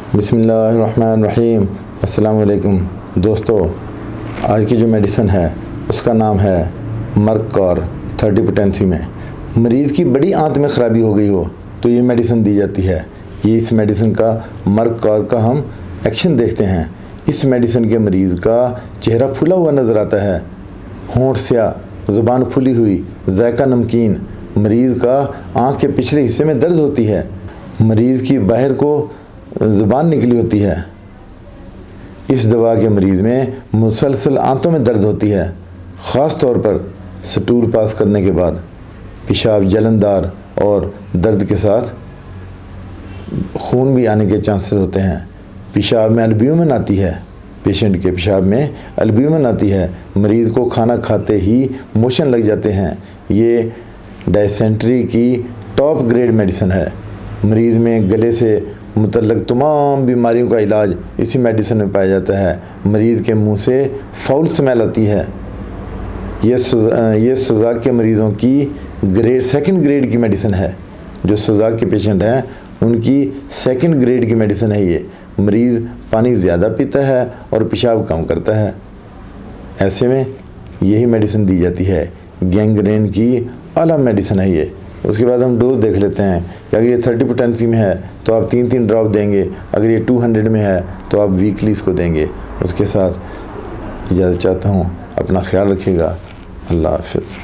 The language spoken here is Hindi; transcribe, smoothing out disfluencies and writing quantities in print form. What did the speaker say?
बिस्मिल्लाहिर्रहमानिर्रहीम। अस्सलाम वालेकुम दोस्तों, आज की जो मेडिसिन है उसका नाम है मर्क-कॉर 30 पोटेंसी में। मरीज़ की बड़ी आंत में ख़राबी हो गई हो तो ये मेडिसिन दी जाती है। ये इस मेडिसिन का मर्क-कॉर का हम एक्शन देखते हैं। इस मेडिसिन के मरीज़ का चेहरा फूला हुआ नज़र आता है, होंठ स्या, ज़ुबान फूली हुई, जायका नमकीन। मरीज़ का आँख के पिछले हिस्से में दर्द होती है, मरीज़ की बाहर को ज़ुबान निकली होती है। इस दवा के मरीज़ में मुसलसल आंतों में दर्द होती है, ख़ास तौर पर स्टूल पास करने के बाद। पेशाब जलनदार और दर्द के साथ खून भी आने के चांसेस होते हैं। पेशाब में एल्ब्यूमिन आती है, पेशेंट के पेशाब में एल्ब्यूमिन आती है। मरीज़ को खाना खाते ही मोशन लग जाते हैं। ये डायसेंट्री की टॉप ग्रेड मेडिसिन है। मरीज़ में गले से मुतल्लक तमाम बीमारियों का इलाज इसी मेडिसिन में पाया जाता है। मरीज़ के मुंह से फाउल स्मेल आती है। ये सुजाक के मरीज़ों की सेकंड ग्रेड की मेडिसिन है। जो सुजाक के पेशेंट हैं उनकी सेकंड ग्रेड की मेडिसिन है ये। मरीज़ पानी ज़्यादा पीता है और पेशाब कम करता है, ऐसे में यही मेडिसिन दी जाती है। गैंग्रेन की आला मेडिसिन है ये। उसके बाद हम डोज देख लेते हैं कि अगर ये 30 पोटेंसी में है तो आप 3-3 ड्रॉप देंगे, अगर ये 200 में है तो आप वीकली इसको देंगे। उसके साथ इजाज़त चाहता हूँ, अपना ख्याल रखिएगा। अल्लाह हाफ़िज़।